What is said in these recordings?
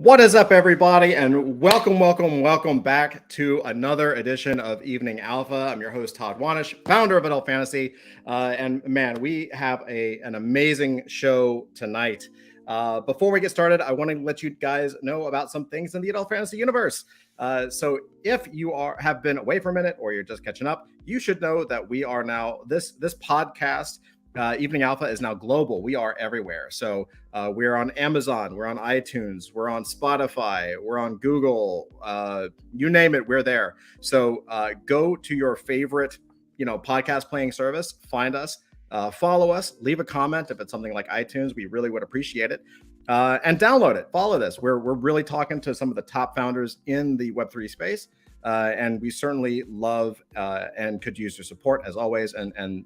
What is up, everybody, and welcome back to another edition of Evening Alpha. I'm your host, Todd Wanish, founder of Adult Fantasy, and man, we have an amazing show tonight. Before we get started, I want to let you guys know about some things in the Adult Fantasy universe. So if you have been away for a minute or you're just catching up, you should know that we are now, this podcast, Evening Alpha, is now global. We are everywhere. So we're on Amazon, we're on iTunes, we're on Spotify, we're on Google, you name it, we're there. So go to your favorite, podcast playing service, find us, follow us, leave a comment. If it's something like iTunes, we really would appreciate it. And download it, follow this. We're really talking to some of the top founders in the Web3 space. And we certainly love and could use your support as always. And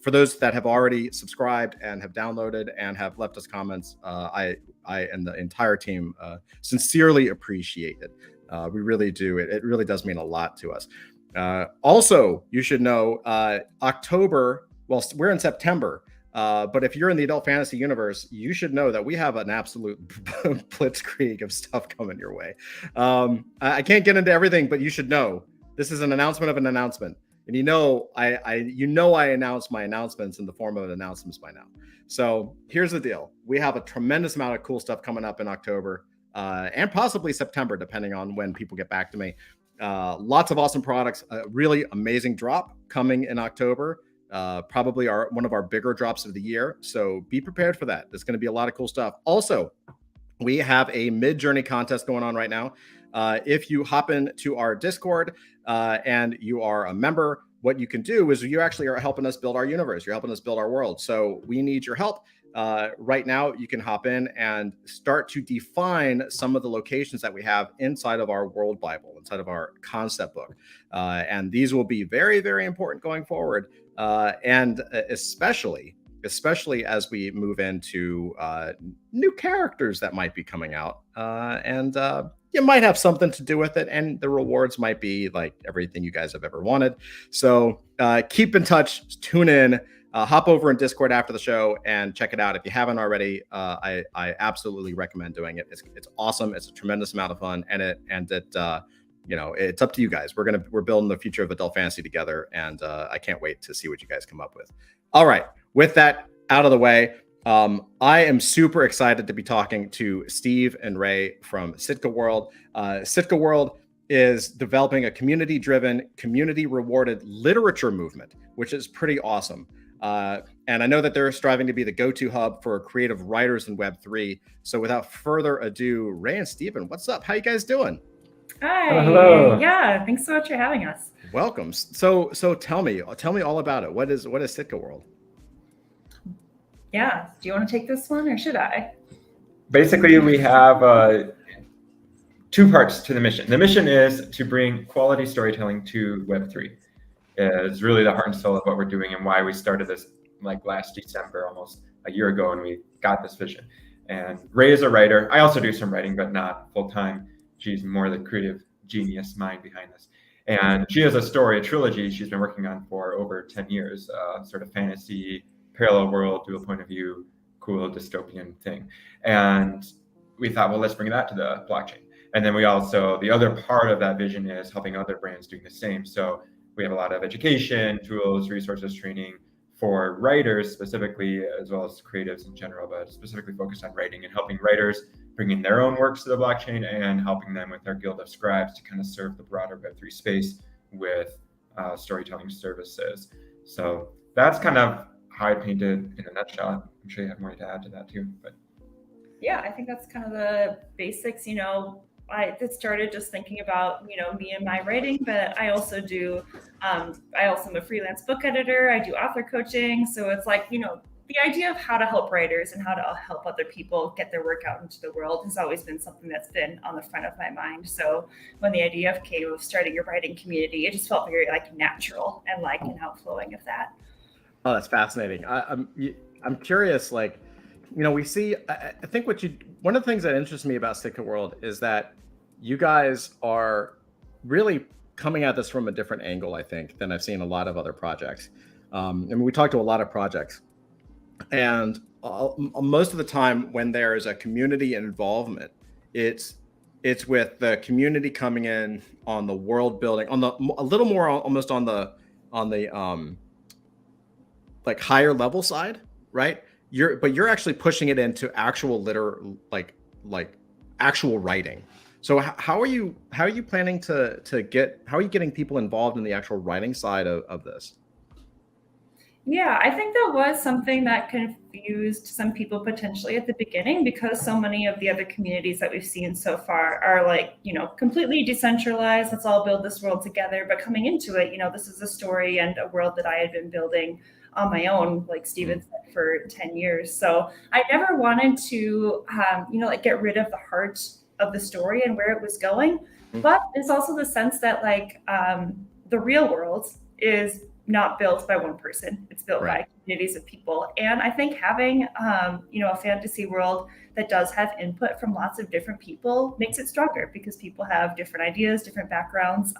for those that have already subscribed and have downloaded and have left us comments, I and the entire team sincerely appreciate it. We really do. It really does mean a lot to us. Also, you should know October, well, we're in September. But if you're in the Adult Fantasy universe, you should know that we have an absolute blitzkrieg of stuff coming your way. I can't get into everything, but you should know this is an announcement of an announcement. And I announce my announcements in the form of announcements by now. So here's the deal. We have a tremendous amount of cool stuff coming up in October and possibly September, depending on when people get back to me. Lots of awesome products, a really amazing drop coming in October. Probably one of our bigger drops of the year. So be prepared for that. There's going to be a lot of cool stuff. Also, we have a mid-journey contest going on right now. If you hop into our Discord and you are a member, what you can do is you actually are helping us build our universe. You're helping us build our world. So we need your help. Right now, you can hop in and start to define some of the locations that we have inside of our world Bible, inside of our concept book. And these will be very, very important going forward. And especially as we move into new characters that might be coming out. And you might have something to do with it. And the rewards might be like everything you guys have ever wanted. So keep in touch, tune in. Hop over in Discord after the show and check it out. If you haven't already, I absolutely recommend doing it. It's awesome. It's a tremendous amount of fun, and it's up to you guys. We're building the future of Adult Fantasy together, and I can't wait to see what you guys come up with. All right, with that out of the way, I am super excited to be talking to Steve and Rae from Sitka World. Sitka World is developing a community-driven, community-rewarded literature movement, which is pretty awesome. And I know that they're striving to be the go-to hub for creative writers in Web3. So without further ado, Rae and Stephen, what's up? How you guys doing? Hi. Hello. Yeah, thanks so much for having us. Welcome. So tell me all about it. What is Sitka World? Yeah. Do you want to take this one or should I? Basically, we have two parts to the mission. The mission is to bring quality storytelling to Web3. Is really the heart and soul of what we're doing and why we started this like last December, almost a year ago, and we got this vision. And Rae is a writer. I also do some writing, but not full time. She's more the creative genius mind behind this. And she has a trilogy she's been working on for over 10 years, sort of fantasy, parallel world, dual point of view, cool dystopian thing. And we thought, well, let's bring that to the blockchain. And then the other part of that vision is helping other brands doing the same. So we have a lot of education, tools, resources, training for writers specifically, as well as creatives in general, but specifically focused on writing and helping writers bringing their own works to the blockchain and helping them with our Guild of Scribes to kind of serve the broader Web3 space with storytelling services. So that's kind of how I painted in a nutshell. I'm sure you have more to add to that too. But yeah, I think that's kind of the basics. I started just thinking about, me and my writing, but I also am a freelance book editor. I do author coaching. So it's like, the idea of how to help writers and how to help other people get their work out into the world has always been something that's been on the front of my mind. So when the idea came of starting a writing community, it just felt very natural and like an outflowing of that. Oh, that's fascinating. I'm curious, we see, I think one of the things that interests me about Sitka World is that you guys are really coming at this from a different angle, I think, than I've seen a lot of other projects. We talked to a lot of projects, and most of the time when there is a community involvement, it's with the community coming in on the world building, on the a little more almost on the like higher level side, right? You're actually pushing it into actual like actual writing. So how are you planning to get, how are you getting people involved in the actual writing side of this? Yeah, I think that was something that confused some people potentially at the beginning, because so many of the other communities that we've seen so far are like, completely decentralized. Let's all build this world together. But coming into it, this is a story and a world that I had been building on my own, like Stephen said, for 10 years. So I never wanted to, like get rid of the heart of the story and where it was going. But it's also the sense that like the real world is not built by one person. It's built by communities of people. And I think having, a fantasy world that does have input from lots of different people makes it stronger, because people have different ideas, different backgrounds.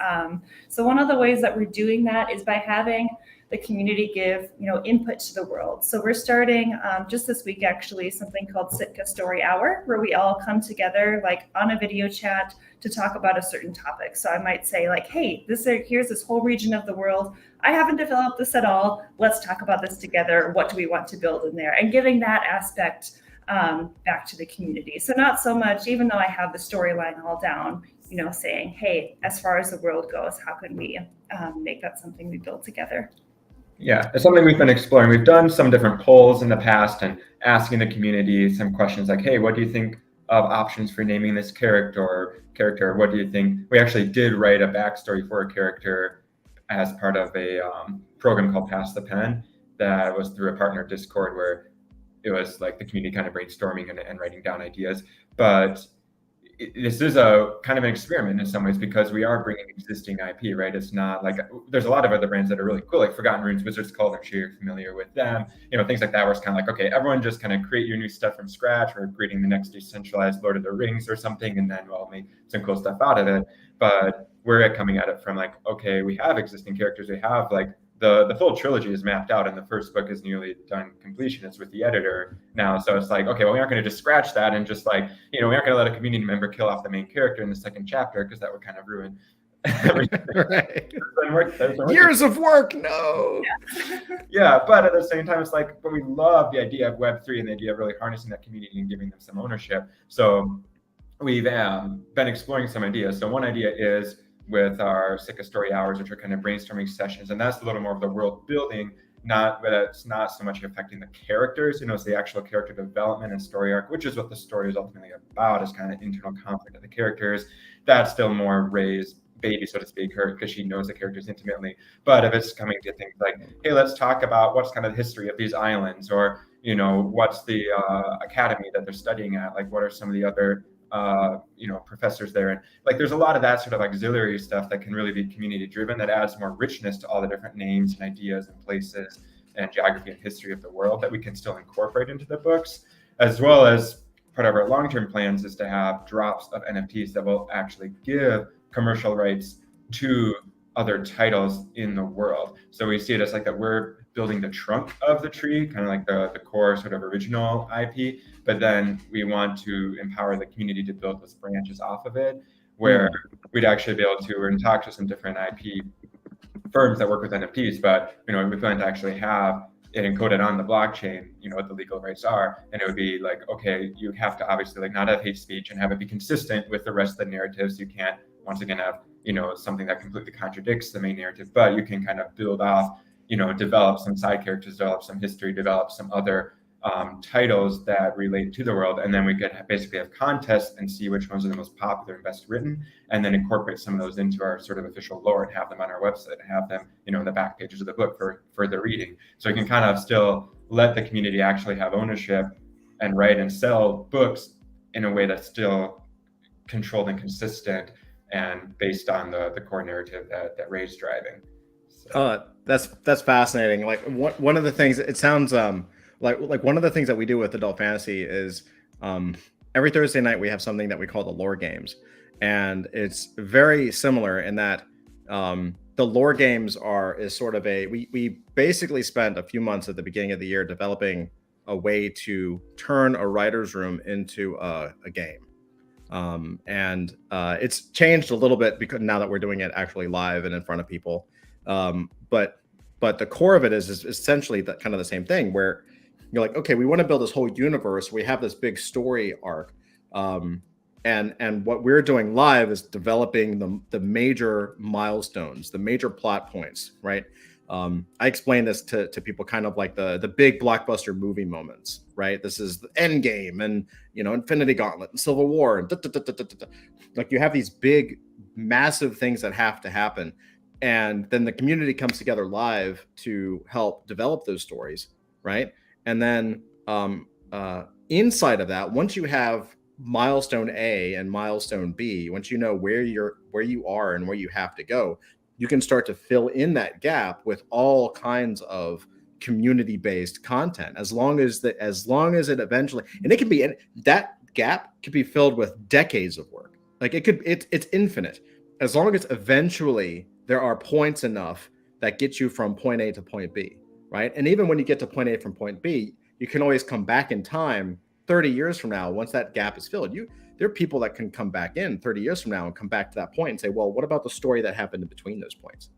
So one of the ways that we're doing that is by having the community give, input to the world. So we're starting just this week, actually, something called Sitka Story Hour, where we all come together like on a video chat to talk about a certain topic. So I might say like, hey, here's this whole region of the world. I haven't developed this at all. Let's talk about this together. What do we want to build in there? And giving that aspect back to the community. So not so much, even though I have the storyline all down, saying, hey, as far as the world goes, how can we make that something we build together? Yeah, it's something we've been exploring. We've done some different polls in the past and asking the community some questions like, hey, what do you think of options for naming this character? What do you think? We actually did write a backstory for a character as part of a program called Pass the Pen that was through a partner Discord, where it was like the community kind of brainstorming and writing down ideas. But this is a kind of an experiment in some ways, because we are bringing existing IP, right? It's not like, there's a lot of other brands that are really cool, like Forgotten Runes, Wizards Call, I'm sure you're familiar with them, things like that, where it's kind of like, okay, everyone just kind of create your new stuff from scratch. We're creating the next decentralized Lord of the Rings or something, and then we'll make some cool stuff out of it. But we're coming at it from like, okay, we have existing characters, we have like the full trilogy is mapped out, and the first book is nearly done completion. It's with the editor now. So it's like, okay, well, we aren't going to just scratch that and just like, we aren't going to let a community member kill off the main character in the second chapter, because that would kind of ruin everything. Years of work, no. Yeah, but at the same time, it's like, but we love the idea of Web3 and the idea of really harnessing that community and giving them some ownership. So we've been exploring some ideas. So one idea is with our Sitka Story Hours, which are kind of brainstorming sessions, and that's a little more of the world building, but it's not so much affecting the characters, it's the actual character development and story arc, which is what the story is ultimately about, is kind of internal conflict of the characters. That's still more Ray's baby, so to speak, because she knows the characters intimately. But if it's coming to things like, hey, let's talk about what's kind of the history of these islands, or what's the academy that they're studying at, like what are some of the other professors there, and like there's a lot of that sort of auxiliary stuff that can really be community driven, that adds more richness to all the different names and ideas and places and geography and history of the world that we can still incorporate into the books. As well as part of our long-term plans is to have drops of NFTs that will actually give commercial rights to other titles in the world. So we see it as like that we're building the trunk of the tree, kind of like the core sort of original IP, but then we want to empower the community to build those branches off of it, where we'd actually be able to, we're in talks with some different IP firms that work with NFTs, but we plan to actually have it encoded on the blockchain, what the legal rights are, and it would be like, okay, you have to obviously like not have hate speech and have it be consistent with the rest of the narratives. You can't once again have something that completely contradicts the main narrative, but you can kind of build off, develop some side characters, develop some history, develop some other titles that relate to the world, and then we could basically have contests and see which ones are the most popular and best written, and then incorporate some of those into our sort of official lore and have them on our website and have them in the back pages of the book for further reading. So we can kind of still let the community actually have ownership and write and sell books in a way that's still controlled and consistent and based on the core narrative that Ray's driving. So. That's fascinating. Like one of the things, it sounds like one of the things that we do with adult fantasy is every Thursday night we have something that we call the lore games, and it's very similar in that the lore games is sort of we basically spent a few months at the beginning of the year developing a way to turn a writer's room into a game. And it's changed a little bit because now that we're doing it actually live and in front of people. But the core of it is essentially that kind of the same thing where you're like, okay, we want to build this whole universe. We have this big story arc. And what we're doing live is developing the major milestones, the major plot points, right? I explain this to people kind of like the big blockbuster movie moments, right? This is the end game and, Infinity Gauntlet and Civil War. And like you have these big, massive things that have to happen. And then the community comes together live to help develop those stories, right? And then inside of that, once you have milestone A and milestone B, once you know where you are and where you have to go, you can start to fill in that gap with all kinds of community-based content. As long as it eventually, and it can be, that gap could be filled with decades of work. Like it's infinite. As long as eventually there are points enough that get you from point A to point B, right? And even when you get to point A from point B, you can always come back in time 30 years from now. Once that gap is filled, there are people that can come back in 30 years from now and come back to that point and say, well, what about the story that happened in between those points,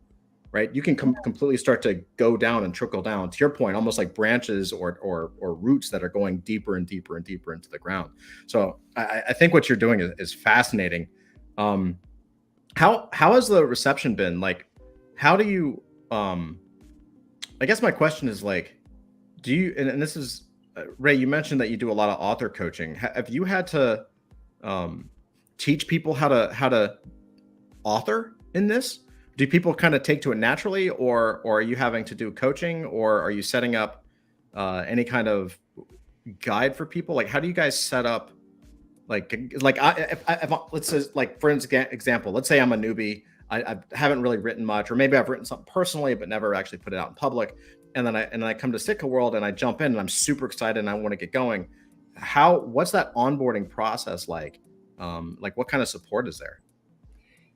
right? You can completely start to go down and trickle down, to your point, almost like branches or roots that are going deeper and deeper and deeper into the ground. So I think what you're doing is fascinating. How has the reception been? Like, how do you, I guess my question is like, do you, and this is, Ray, you mentioned that you do a lot of author coaching. Have you had to teach people how to author in this? Do people kind of take to it naturally, or are you having to do coaching, or are you setting up any kind of guide for people? Like, how do you guys set up? Let's say, like, for example, let's say I'm a newbie. I haven't really written much, or maybe I've written something personally, but never actually put it out in public. And then I come to Sitka World and I jump in and I'm super excited and I want to get going. What's that onboarding process like? Like, what kind of support is there?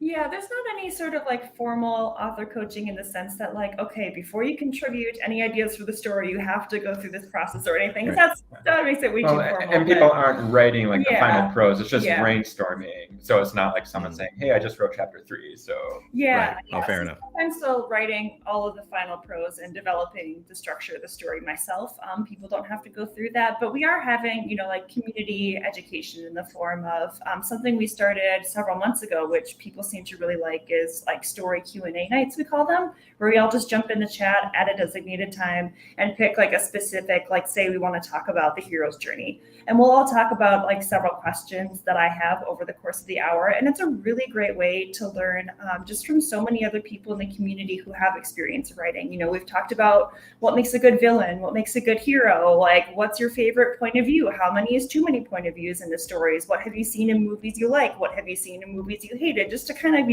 Yeah, there's not any sort of like formal author coaching in the sense that like, okay, before you contribute any ideas for the story, you have to go through this process or anything. Right. That makes it way too formal. And people aren't writing like the final prose. It's just Yeah. brainstorming. So it's not like someone saying, hey, I just wrote chapter 3. So yeah, Right. Oh, fair enough. I'm still writing all of the final prose and developing the structure of the story myself. People don't have to go through that, but we are having, like community education in the form of something we started several months ago, which people seem to really like, is like story Q&A nights, we call them, where we all just jump in the chat at a designated time and pick like a specific, like say we want to talk about the hero's journey. And we'll all talk about like several questions that I have over the course of the hour. And it's a really great way to learn just from so many other people in the community who have experience writing. We've talked about what makes a good villain, what makes a good hero, like what's your favorite point of view? How many is too many point of views in the stories? What have you seen in movies you like? What have you seen in movies you hated? Just to kind of,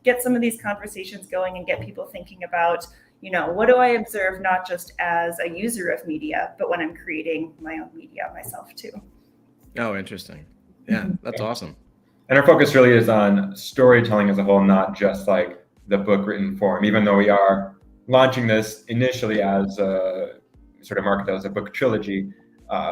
get some of these conversations going and get people thinking about, what do I observe, not just as a user of media, but when I'm creating my own media myself too. Oh, interesting. Yeah, that's awesome. And our focus really is on storytelling as a whole, not just like the book written form, even though we are launching this initially as a sort of marketed as a book trilogy.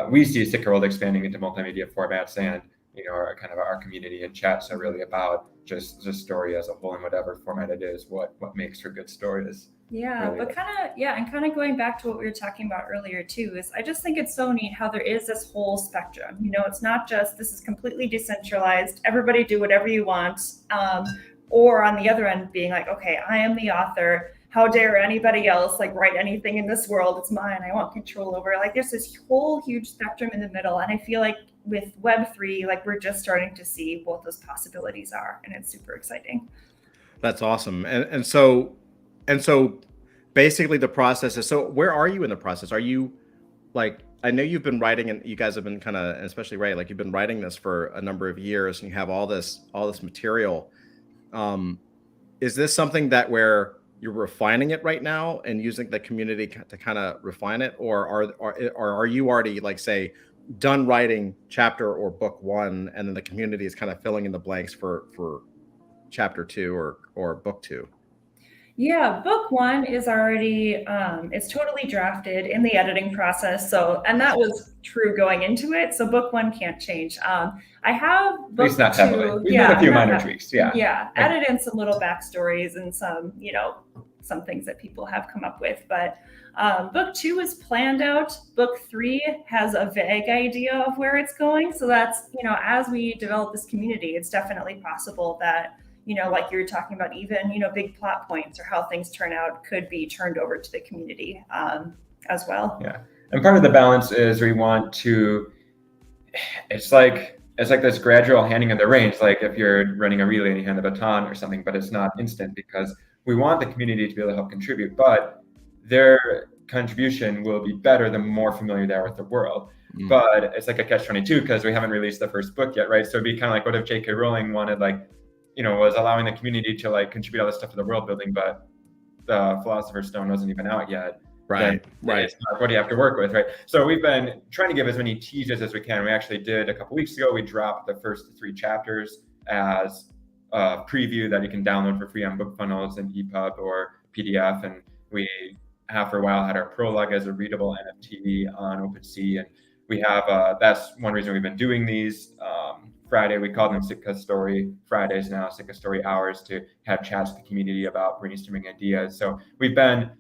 We see Sitka World expanding into multimedia formats, and our community and chats are really about just the story as a whole, in whatever format it is, what makes for good stories. Yeah, really. But kind of going back to what we were talking about earlier too, is I just think it's so neat how there is this whole spectrum. It's not just this is completely decentralized, everybody do whatever you want, or on the other end being like, okay, I am the author. How dare anybody else like write anything in this world? It's mine. I want control over it. Like there's this whole huge spectrum in the middle. And I feel like with Web3, like we're just starting to see what those possibilities are. And it's super exciting. That's awesome. And so basically the process is, so where are you in the process? Are you like, I know you've been writing, and you guys have been kind of, especially Ray, like you've been writing this for a number of years and you have all this material. Is this something that where you're refining it right now and using the community to kind of refine it, or are you already like say done writing chapter or book 1 and then the community is kind of filling in the blanks for chapter 2 or book 2? Yeah, book one is already it's totally drafted in the editing process. So, and that was true going into it. So book one can't change. I have At book least not two. heavily. We've made a few minor not- tweaks. Yeah. Yeah, Like- added in some little backstories and some, some things that people have come up with. But book two is planned out. Book three has a vague idea of where it's going. So that's, as we develop this community, it's definitely possible that, like you were talking about, even, big plot points or how things turn out could be turned over to the community as well. Yeah. And part of the balance is we want to, it's like this gradual handing of the reins, like if you're running a relay and you hand the baton or something, but it's not instant because we want the community to be able to help contribute, but their contribution will be better the more familiar they are with the world. But it's like a catch-22 because we haven't released the first book yet, right? So it'd be kind of like, what if J.K. Rowling wanted was allowing the community to contribute all this stuff to the world building, but the Philosopher's Stone wasn't even out yet. Right. What do you have to work with, right? So we've been trying to give as many teases as we can. We actually did a couple weeks ago. We dropped the first 3 chapters as a preview that you can download for free on BookFunnels and EPUB or PDF. And we have for a while had our prologue as a readable NFT on OpenSea. And we have, that's one reason we've been doing these. Friday, we call them Sitka Story Fridays now, Sitka Story Hours, to have chats with the community about brainstorming ideas. So we've been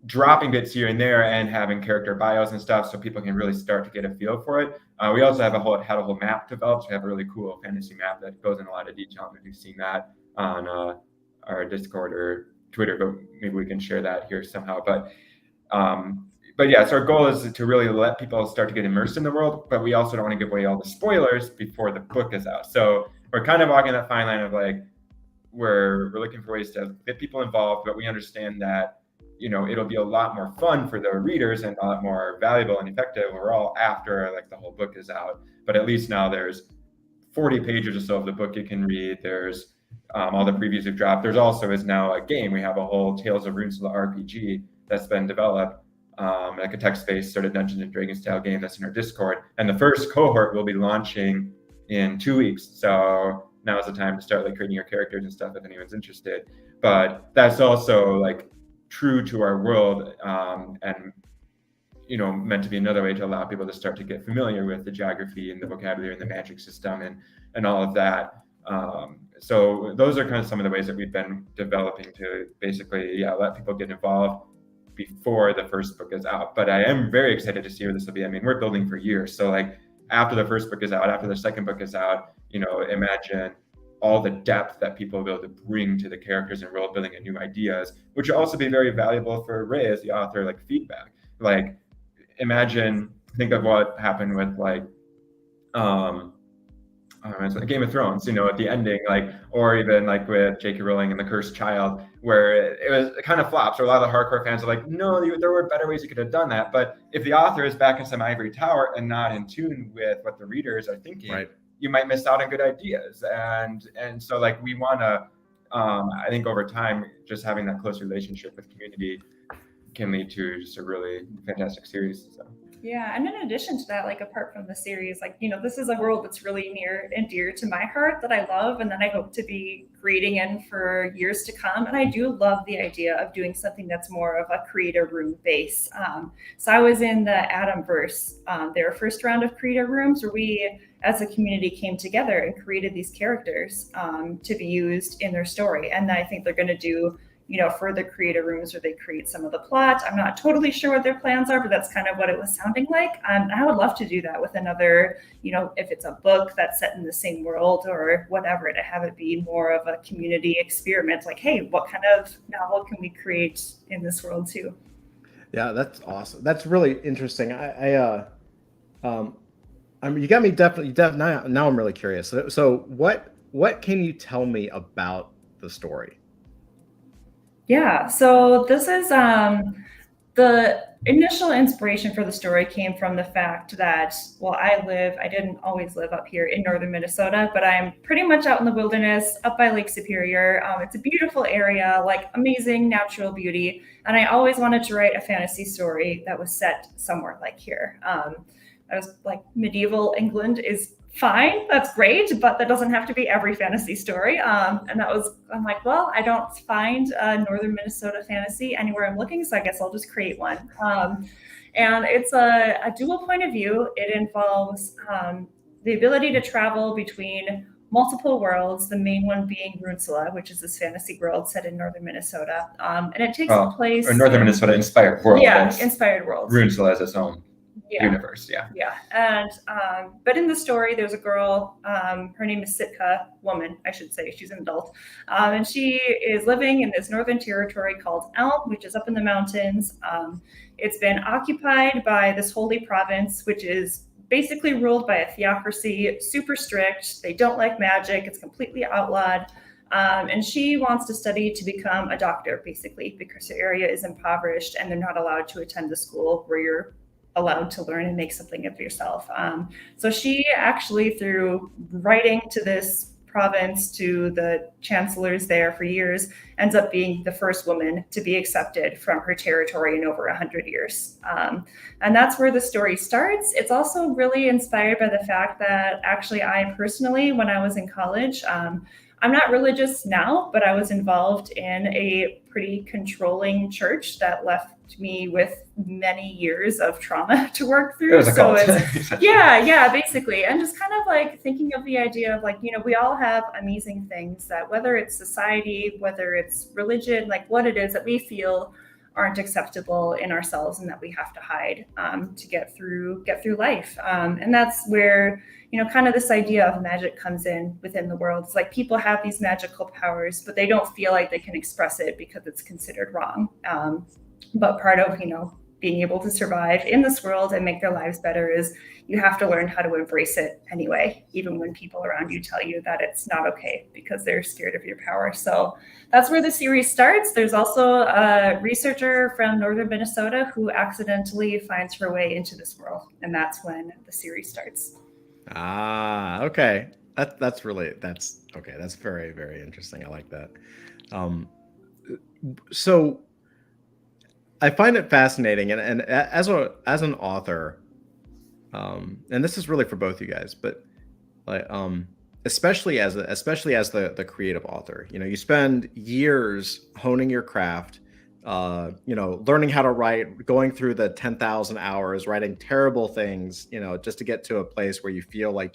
dropping bits here and there and having character bios and stuff so people can really start to get a feel for it. We also have had a whole map developed. So we have a really cool fantasy map that goes in a lot of detail. And if you've seen that on our Discord or Twitter, but maybe we can share that here somehow. But yeah, so our goal is to really let people start to get immersed in the world, but we also don't want to give away all the spoilers before the book is out. So we're kind of walking that fine line of we're looking for ways to get people involved, but we understand that it'll be a lot more fun for the readers and a lot more valuable and effective overall after the whole book is out. But at least now there's 40 pages or so of the book you can read. There's all the previews we've dropped. There's also is now a game. We have a whole Tales of Runesla RPG that's been developed, like a text-based sort of Dungeons and Dragons style game that's in our Discord. And the first cohort will be launching in 2 weeks. So now is the time to start creating your characters and stuff if anyone's interested. But that's also true to our world, and meant to be another way to allow people to start to get familiar with the geography and the vocabulary and the magic system and all of that. So those are kind of some of the ways that we've been developing to basically let people get involved before the first book is out. But I am very excited to see where this will be. I mean, we're building for years. So after the first book is out, after the second book is out, imagine all the depth that people will be able to bring to the characters and world building and new ideas, which will also be very valuable for Rae as the author, feedback. Think of what happened with Game of Thrones, at the ending, or even with J.K. Rowling and The Cursed Child, where it kind of flops, or a lot of the hardcore fans are no, there were better ways you could have done that. But if the author is back in some ivory tower and not in tune with what the readers are thinking, right, you might miss out on good ideas. And so we want to, I think over time, just having that close relationship with community can lead to just a really fantastic series. So. Yeah, and in addition to that, apart from the series, this is a world that's really near and dear to my heart that I love and that I hope to be creating in for years to come. And I do love the idea of doing something that's more of a creator room base. So I was in the Atomverse, their first round of creator rooms, where we as a community came together and created these characters to be used in their story. And I think they're going to do further creator rooms where they create some of the plot. I'm not totally sure what their plans are, but that's kind of what it was sounding like. I would love to do that with another, if it's a book that's set in the same world or whatever, to have it be more of a community experiment. Hey, what kind of novel can we create in this world too? Yeah, that's awesome. That's really interesting. You got me definitely now I'm really curious. So what can you tell me about the story? Yeah, so this is the initial inspiration for the story came from the fact that, I didn't always live up here in northern Minnesota, but I'm pretty much out in the wilderness up by Lake Superior. It's a beautiful area, amazing natural beauty. And I always wanted to write a fantasy story that was set somewhere like here. I was medieval England is fine, that's great, but that doesn't have to be every fantasy story. And I'm like, well, I don't find Northern Minnesota fantasy anywhere I'm looking, so I guess I'll just create one. And it's a dual point of view. It involves the ability to travel between multiple worlds, the main one being Runesula, which is this fantasy world set in Northern Minnesota. And it takes place... Or Northern Minnesota inspired world. Yeah, inspired worlds. Runesula has its own universe, Yeah, and but in the story, there's a girl, her name is Sitka, woman, I should say, she's an adult, and she is living in this northern territory called Elm, which is up in the mountains. It's been occupied by this holy province, which is basically ruled by a theocracy, super strict. They don't like magic. It's completely outlawed. And she wants to study to become a doctor, basically, because her area is impoverished and they're not allowed to attend the school where you're allowed to learn and make something of yourself. So she actually, through writing to this province, to the chancellors there for years, ends up being the first woman to be accepted from her territory in over 100 years. And that's where the story starts. It's also really inspired by the fact that actually I personally, when I was in college, I'm not religious now, but I was involved in a pretty controlling church that left me with many years of trauma to work through. So it's, basically. And just kind of like thinking of the idea of like, we all have amazing things that, whether it's society, whether it's religion, like what it is that we feel aren't acceptable in ourselves and that we have to hide to get through life. And that's where, kind of this idea of magic comes in within the world. It's like people have these magical powers, but they don't feel like they can express it because it's considered wrong. But part of, being able to survive in this world and make their lives better is you have to learn how to embrace it anyway, even when people around you tell you that it's not okay because they're scared of your power. So that's where the series starts. There's also a researcher from Northern Minnesota who accidentally finds her way into this world. And that's when the series starts. Ah, okay. That's very, very interesting. I like that. So I find it fascinating, and as an author, and this is really for both you guys, but like especially as the creative author, you spend years honing your craft, learning how to write, going through the 10,000 hours, writing terrible things, just to get to a place where you feel like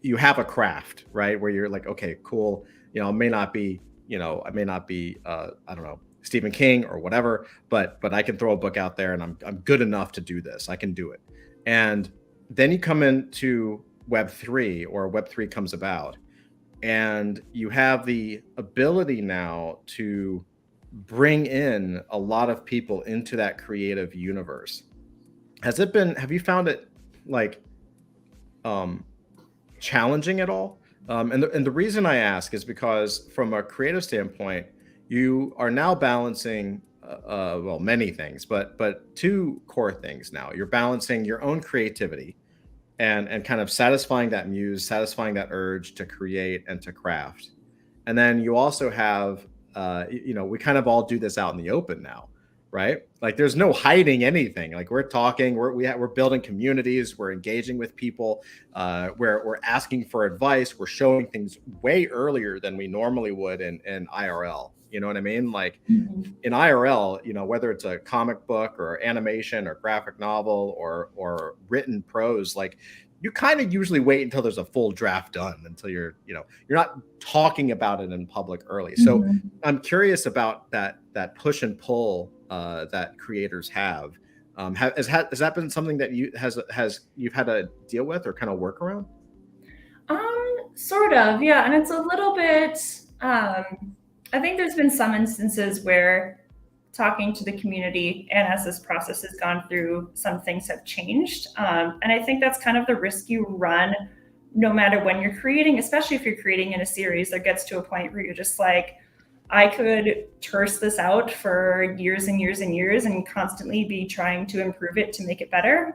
you have a craft, right? Where you're like, okay, cool. I may not be, I don't know, Stephen King or whatever, but I can throw a book out there and I'm good enough to do this. I can do it. And then you come into Web3, or Web3 comes about, and you have the ability now to bring in a lot of people into that creative universe. Have you found it like challenging at all? And the reason I ask is because from a creative standpoint, you are now balancing, many things, but two core things now. You're balancing your own creativity and kind of satisfying that muse, satisfying that urge to create and to craft. And then you also have, we kind of all do this out in the open now, right? Like there's no hiding anything. Like we're talking, we're building communities, we're engaging with people, we're asking for advice, we're showing things way earlier than we normally would in IRL. You know what I mean? Like in IRL, whether it's a comic book or animation or graphic novel or written prose, like you kind of usually wait until there's a full draft done, until you're not talking about it in public early. So I'm curious about that push and pull that creators have. Has that been something that you've had to deal with or kind of work around? Sort of, yeah. And it's a little bit, I think there's been some instances where talking to the community and as this process has gone through, some things have changed. And I think that's kind of the risk you run no matter when you're creating, especially if you're creating in a series. There gets to a point where you're just like, I could terse this out for years and years and years and constantly be trying to improve it to make it better.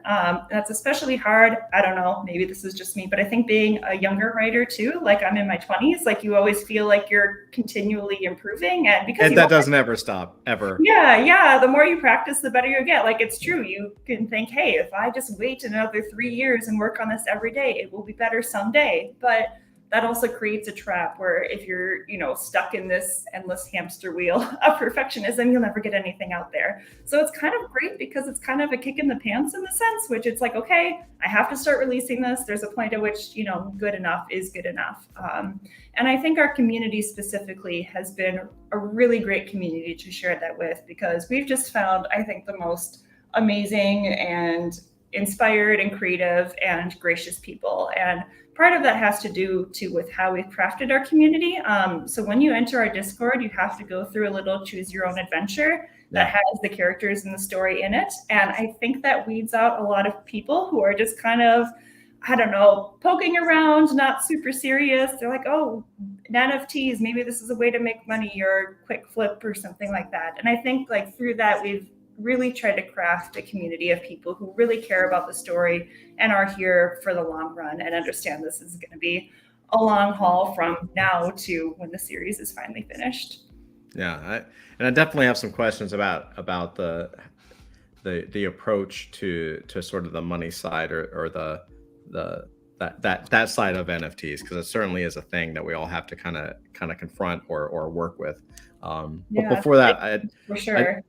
That's especially hard. I don't know, maybe this is just me, but I think being a younger writer too, like I'm in my 20s, like you always feel like you're continually improving. And because that doesn't ever stop, ever. Yeah. The more you practice, the better you get. Like it's true. You can think, hey, if I just wait another 3 years and work on this every day, it will be better someday. But that also creates a trap where if you're, stuck in this endless hamster wheel of perfectionism, you'll never get anything out there. So it's kind of great because it's kind of a kick in the pants in the sense, which it's like, okay, I have to start releasing this. There's a point at which, good enough is good enough. And I think our community specifically has been a really great community to share that with, because we've just found, I think, the most amazing and inspired and creative and gracious people. And part of that has to do too with how we've crafted our community. So when you enter our Discord, you have to go through a little choose your own adventure that has the characters and the story in it. And I think that weeds out a lot of people who are just kind of, I don't know, poking around, not super serious. They're like, oh, NFTs, maybe this is a way to make money or quick flip or something like that. And I think like through that, we've really tried to craft a community of people who really care about the story and are here for the long run and understand this is going to be a long haul from now to when the series is finally finished. Yeah, I definitely have some questions about the approach to sort of the money side or that side of NFTs, because it certainly is a thing that we all have to kind of confront or work with. But before that, for sure.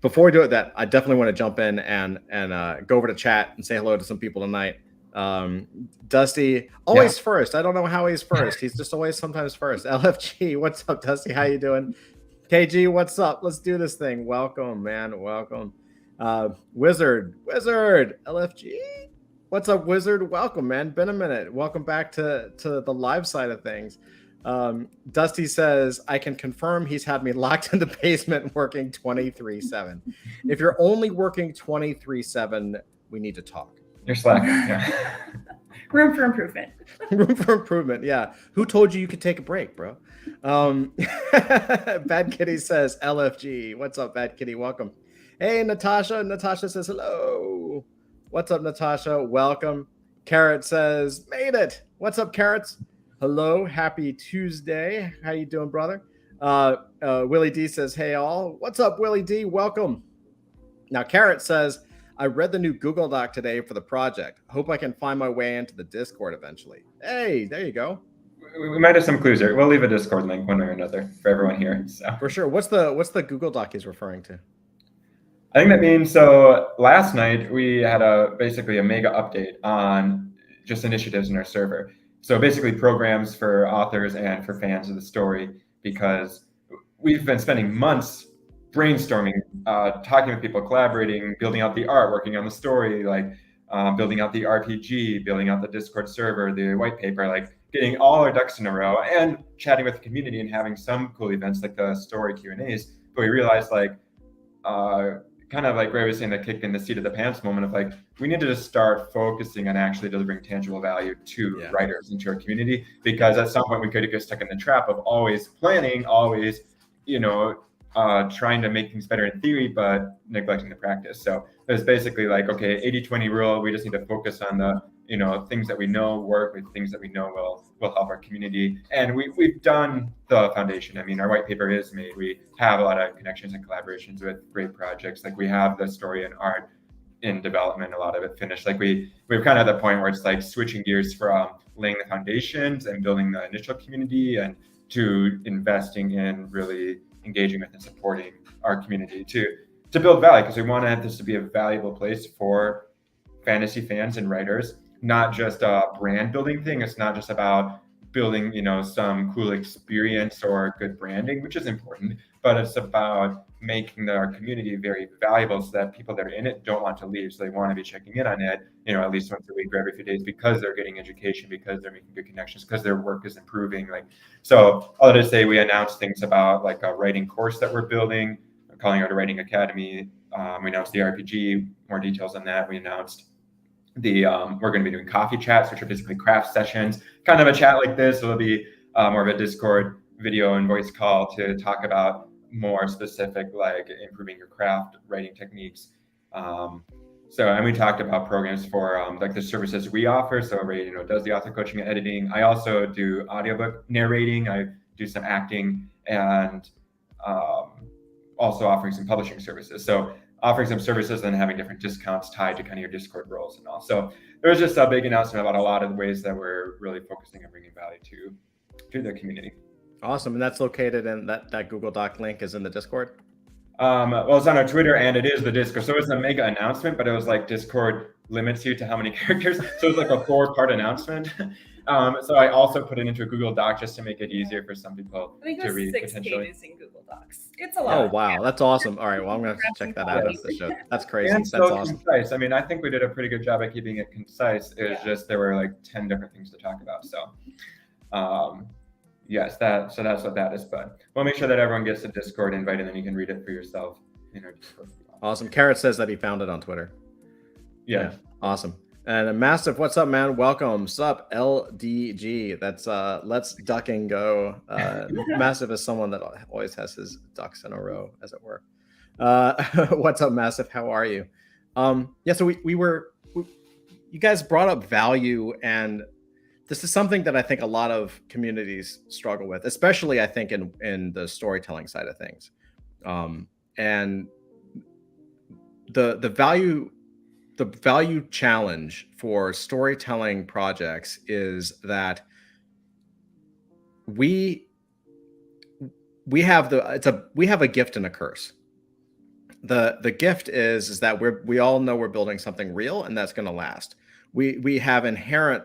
Before we do it, I definitely want to jump in and go over to chat and say hello to some people tonight. Dusty, always first. I don't know how he's first. He's just always sometimes first. LFG, what's up, Dusty? How you doing? KG, what's up? Let's do this thing. Welcome, man. Welcome. Wizard, LFG. What's up, Wizard? Welcome, man. Been a minute. Welcome back to the live side of things. Dusty says, I can confirm he's had me locked in the basement working 23/7. If you're only working 23/7, we need to talk. You're slacking. Yeah. Room for improvement. Room for improvement. Yeah. Who told you could take a break, bro? Bad Kitty says, LFG. What's up, Bad Kitty? Welcome. Hey, Natasha. Natasha says, hello. What's up, Natasha? Welcome. Carrot says, made it. What's up, Carrots? Hello, happy Tuesday. How you doing, brother? Willie D says, hey all. What's up, Willie D? Welcome. Now, Carrot says, I read the new Google Doc today for the project. Hope I can find my way into the Discord eventually. Hey, there you go. We might have some clues here. We'll leave a Discord link one way or another for everyone here. So. For sure. What's the Google Doc he's referring to? I think that means, so last night we had basically a mega update on just initiatives in our server. So basically programs for authors and for fans of the story, because we've been spending months brainstorming, talking with people, collaborating, building out the art, working on the story, like building out the RPG, building out the Discord server, the white paper, like getting all our ducks in a row and chatting with the community and having some cool events like the story Q&As. But we realized kind of like Ray was saying, the kick in the seat of the pants moment of like, we need to just start focusing on actually delivering tangible value to writers and to our community, because at some point we could get stuck in the trap of always planning, always, trying to make things better in theory, but neglecting the practice. So it's basically like, okay, 80-20 rule. We just need to focus on the, things that we know work, with things that we know will help our community. And we've done the foundation. I mean, our white paper is made. We have a lot of connections and collaborations with great projects. Like we have the story and art in development, a lot of it finished. Like we're kind of at the point where it's like switching gears from laying the foundations and building the initial community and to investing in really engaging with and supporting our community to build value, because we want this to be a valuable place for fantasy fans and writers, not just a brand building thing. It's not just about building, some cool experience or good branding, which is important, but it's about making our community very valuable so that people that are in it don't want to leave. So they want to be checking in on it, at least once a week or every few days, because they're getting education, because they're making good connections, because their work is improving. So all that to say, we announced things about like a writing course that we're building, calling it a writing academy. We announced the RPG, more details on that. We announced we're going to be doing coffee chats, which are basically craft sessions, kind of a chat like this. So it'll be more of a Discord video and voice call to talk about more specific, like improving your craft writing techniques. And we talked about programs for like the services we offer. So Rae, does the author coaching and editing. I also do audiobook narrating. I do some acting, and also offering some publishing services. So offering some services and having different discounts tied to kind of your Discord roles and all. So there was just a big announcement about a lot of the ways that we're really focusing on bringing value to the community. Awesome. And that's located in that Google Doc link is in the Discord? Well, it's on our Twitter and it is the Discord. So it was a mega announcement, but it was like Discord limits you to how many characters. So it's like a 4-part announcement. So I also put it into a Google Doc just to make it easier for some people to read. 6 potentially. pages in Google Docs. It's a lot. Oh, wow. That's awesome. All right. Well, I'm going to have to check that out after the show. That's crazy. And That's so awesome. concise. I mean, I think we did a pretty good job at keeping it concise. It was just there were like 10 different things to talk about. So yes, that's what that is. But we'll make sure that everyone gets the Discord invite and then you can read it for yourself in our Discord. Awesome. Carrot says that he found it on Twitter. Yeah. Awesome. And a Massive, what's up, man? Welcome. Sup, LDG. That's Let's Duck and Go. Massive is someone that always has his ducks in a row, as it were. What's up, Massive? How are you? Yeah, so you guys brought up value, and this is something that I think a lot of communities struggle with, especially I think in the storytelling side of things. And the value challenge for storytelling projects is that we have a gift and a curse. The gift is that we all know we're building something real and that's going to last. We have inherent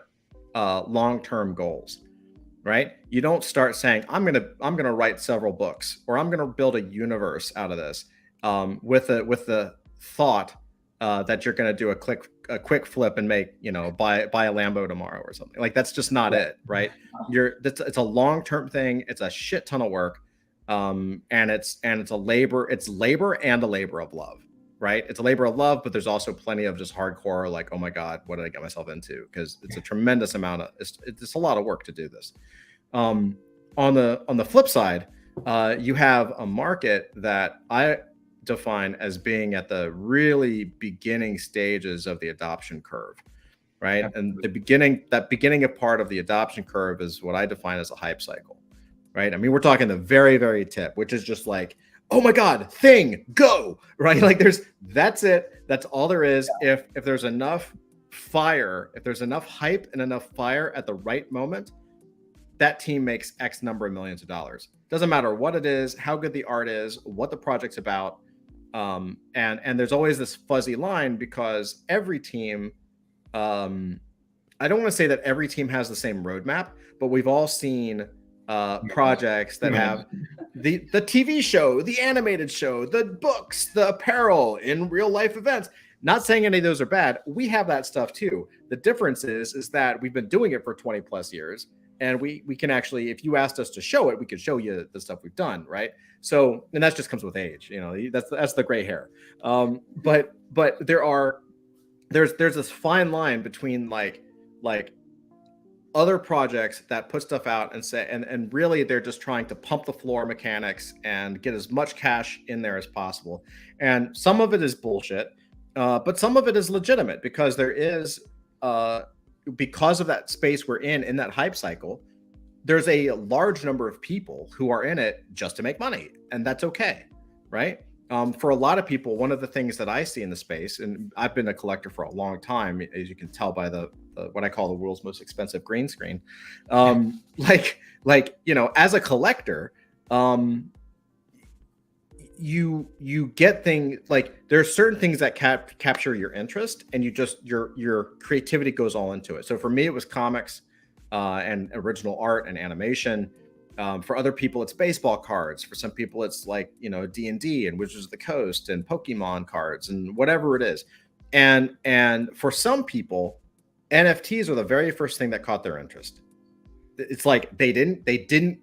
long-term goals, right? You don't start saying I'm gonna write several books, or I'm gonna build a universe out of this with the thought that you're going to do a quick flip and make, buy a Lambo tomorrow or something. Like, that's just not it, right? It's a long-term thing. It's a shit ton of work. And it's labor and a labor of love, right? It's a labor of love, but there's also plenty of just hardcore, like, oh my God, what did I get myself into? Because it's a tremendous amount of, it's a lot of work to do this. On the flip side, you have a market that I define as being at the really beginning stages of the adoption curve, right? And that beginning of part of the adoption curve is what I define as a hype cycle, right? I mean, we're talking the very, very tip, which is just like, oh my God, thing, go, right? Like that's it. That's all there is. If there's enough fire, if there's enough hype and enough fire at the right moment, that team makes X number of millions of dollars. Doesn't matter what it is, how good the art is, what the project's about. And there's always this fuzzy line because every team, I don't want to say that every team has the same roadmap, but we've all seen projects that have the TV show, the animated show, the books, the apparel, in real life events. Not saying any of those are bad. We have that stuff too. The difference is that we've been doing it for 20 plus years. And we can actually, if you asked us to show it, we could show you the stuff we've done, right? So, and that just comes with age, that's the gray hair. But there's this fine line between like other projects that put stuff out and say, and really they're just trying to pump the floor mechanics and get as much cash in there as possible. And some of it is bullshit, but some of it is legitimate because there is, because of that space we're in that hype cycle, there's a large number of people who are in it just to make money, and that's okay, right? For a lot of people, one of the things that I see in the space, and I've been a collector for a long time, as you can tell by the what I call the world's most expensive green screen, as a collector, you get things like there's certain things that capture your interest, and your creativity goes all into it. So for me, it was comics and original art and animation. For other people, it's baseball cards. For some people, it's like D&D and Wizards of the Coast and Pokemon cards and whatever it is. And for some people, NFTs are the very first thing that caught their interest. It's like they didn't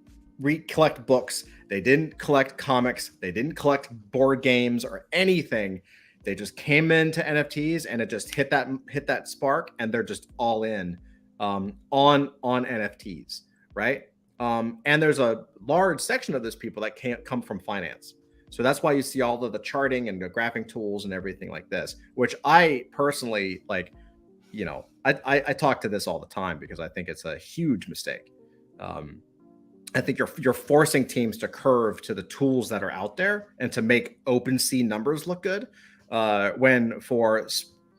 collect books. They didn't collect comics. They didn't collect board games or anything. They just came into NFTs and it just hit that spark, and they're just all in on NFTs, right? And there's a large section of those people that can't come from finance. So that's why you see all of the charting and the graphing tools and everything like this, which I personally like. I talk to this all the time because I think it's a huge mistake. I think you're forcing teams to curve to the tools that are out there and to make OpenSea numbers look good. When for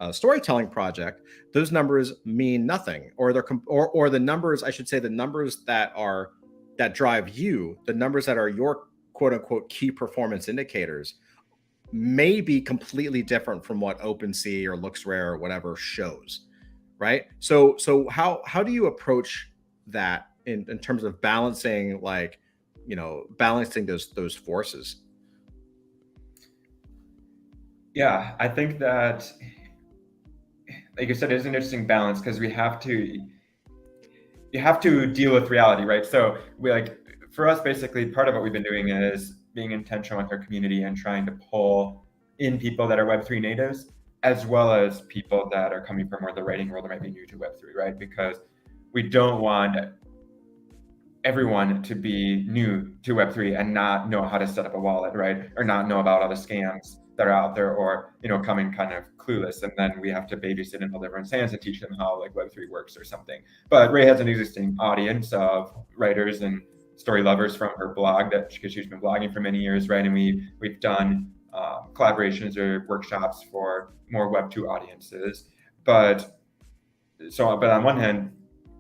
a storytelling project, those numbers mean nothing, or the numbers, I should say, the numbers that drive you, the numbers that are your quote unquote key performance indicators, may be completely different from what OpenSea or LooksRare or whatever shows, right? So how do you approach that in terms of balancing, balancing those forces? Yeah, I think that, like you said, it is an interesting balance because you have to deal with reality, right? So for us, basically, part of what we've been doing is being intentional with our community and trying to pull in people that are Web3 natives, as well as people that are coming from more the writing world that might be new to Web3, right? Because we don't want everyone to be new to Web3 and not know how to set up a wallet, right? Or not know about all the scams that are out there, or come in kind of clueless, and then we have to babysit and hold everyone's hands and teach them how Web3 works or something. But Rae has an existing audience of writers and story lovers from her blog because she's been blogging for many years, right? And we've done collaborations or workshops for more Web2 audiences. But on one hand,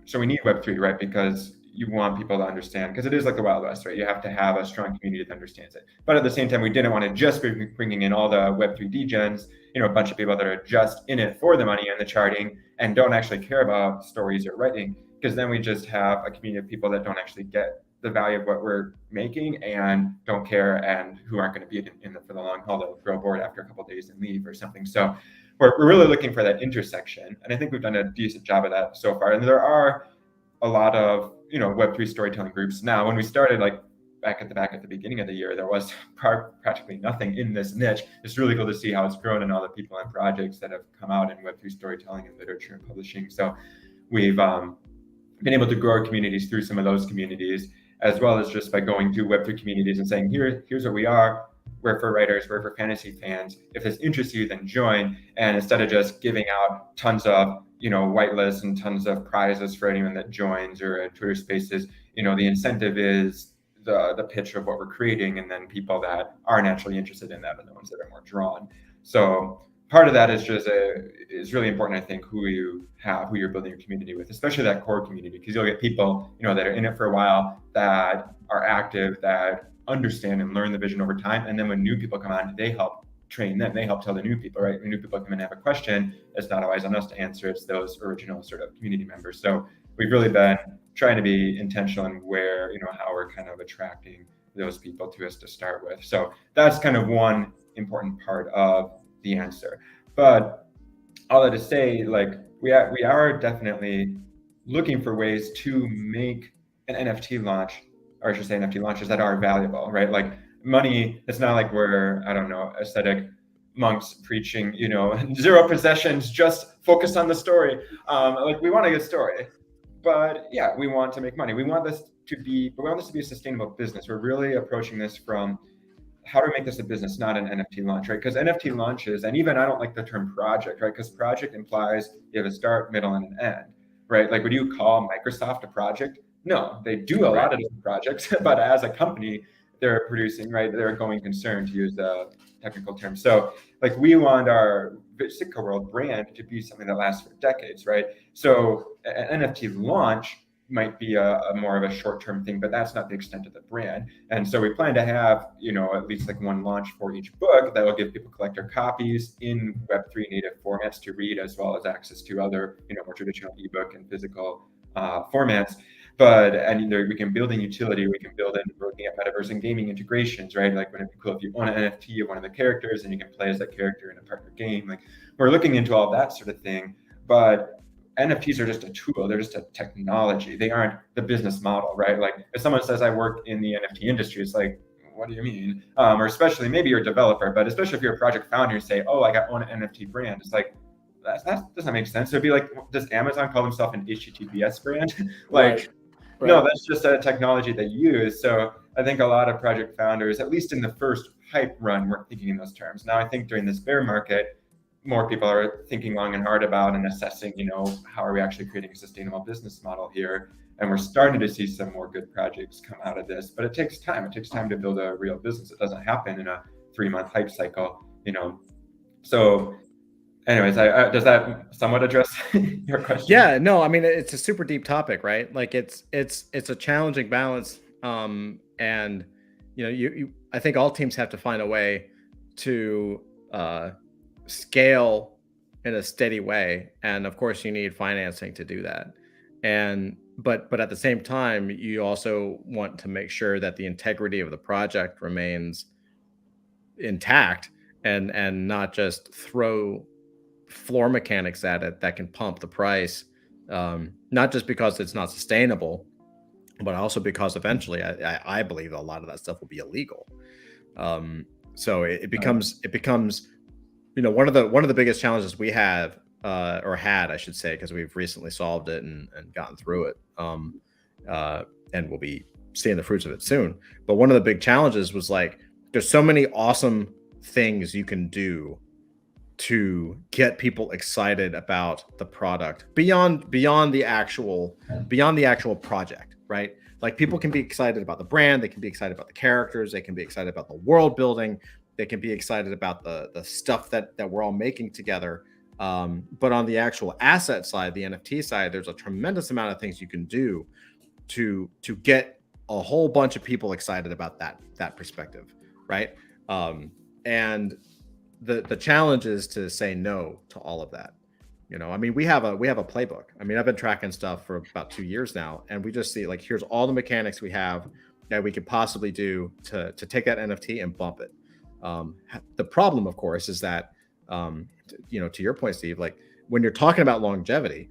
so we need Web3, right? Because you want people to understand, because it is like the Wild West, right? You have to have a strong community that understands it. But at the same time, we didn't want to just be bringing in all the Web3 degens, a bunch of people that are just in it for the money and the charting and don't actually care about stories or writing, because then we just have a community of people that don't actually get the value of what we're making and don't care, and who aren't going to be in it for the long haul. They'll grow bored after a couple of days and leave or something. So we're really looking for that intersection, and I think we've done a decent job of that so far. And there are a lot of Web3 storytelling groups now. When we started, back at the beginning of the year, there was practically nothing in this niche. It's really cool to see how it's grown and all the people and projects that have come out in Web3 storytelling and literature and publishing. So we've been able to grow our communities through some of those communities, as well as just by going to Web3 communities and saying, here's what we are. We're for writers, we're for fantasy fans. If this interests you, then join. And instead of just giving out tons of whitelists and tons of prizes for anyone that joins, or Twitter Spaces, the incentive is the pitch of what we're creating, and then people that are naturally interested in that are the ones that are more drawn. So part of that is really important, I think, who you're building your community with, especially that core community, because you'll get people that are in it for a while, that are active, that understand and learn the vision over time, and then when new people come on, they help train them, they help tell the new people, right? When new people come in and have a question, it's not always on us to answer, it's those original sort of community members. So we've really been trying to be intentional in where, how we're kind of attracting those people to us to start with. So that's kind of one important part of the answer. But all that to say, we are definitely looking for ways to make an NFT launch, or I should say NFT launches that are valuable, right? Money, it's not like we're, I don't know, ascetic monks preaching, zero possessions, just focus on the story. We want a good story, but yeah, we want to make money. We want this to be a sustainable business. We're really approaching this from how to make this a business, not an NFT launch, right? Because NFT launches, and even I don't like the term project, right? Because project implies you have a start, middle, and an end, right? Would you call Microsoft a project? No, they do a lot of different projects, but as a company, they're producing, right? They're a going concern, to use the technical term. So we want our Sitka World brand to be something that lasts for decades, right? So an NFT launch might be a more of a short-term thing, but that's not the extent of the brand. And so we plan to have, at least one launch for each book that will give people collector copies in Web3 native formats to read, as well as access to other, more traditional ebook and physical formats. And we can build in utility, we can build in, we're looking at metaverse and gaming integrations, right? Wouldn't it be cool if you own an NFT of one of the characters and you can play as that character in a partner game? We're looking into all that sort of thing, but NFTs are just a tool. They're just a technology. They aren't the business model, right? If someone says I work in the NFT industry, it's what do you mean? Or especially, maybe you're a developer, but especially if you're a project founder, you say, oh, I own an NFT brand. It's that doesn't make sense. It'd be does Amazon call themselves an HTTPS brand? Right. Right. No, that's just a technology they use. So I think a lot of project founders, at least in the first hype run, weren't thinking in those terms. Now I think during this bear market, more people are thinking long and hard about and assessing, how are we actually creating a sustainable business model here? And we're starting to see some more good projects come out of this, but it takes time. It takes time to build a real business. It doesn't happen in a 3-month hype cycle, So anyways, does that somewhat address your question? Yeah, no, I mean, it's a super deep topic, right? Like it's a challenging balance. And I think all teams have to find a way to scale in a steady way. And of course you need financing to do that. But at the same time, you also want to make sure that the integrity of the project remains intact and not just throw floor mechanics at it that can pump the price, not just because it's not sustainable, but also because eventually I believe a lot of that stuff will be illegal. So it becomes one of the biggest challenges we have, or had, I should say, because we've recently solved it and gotten through it, and we'll be seeing the fruits of it soon. But one of the big challenges was like, there's so many awesome things you can do to get people excited about the product beyond the actual project, right? Like people can be excited about the brand, they can be excited about the characters, they can be excited about the world building, they can be excited about the stuff that we're all making together. But on the actual asset side, the NFT side, there's a tremendous amount of things you can do to get a whole bunch of people excited about that perspective, right? And the challenge is to say no to all of that. I mean, we have a playbook. I mean, I've been tracking stuff for about 2 years now, and we just see like, here's all the mechanics we have that we could possibly do to take that NFT and bump it. The problem, of course, is that, to your point, Steve, like when you're talking about longevity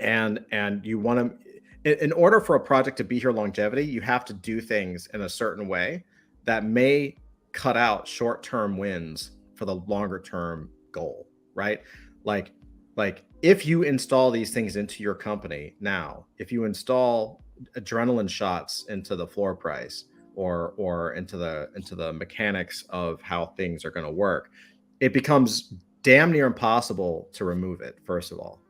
and you want to, in order for a project to be here longevity, you have to do things in a certain way that may cut out short-term wins for the longer term goal, right? Like if you install these things into your company now, if you install adrenaline shots into the floor price or into the mechanics of how things are going to work, it becomes damn near impossible to remove it, first of all,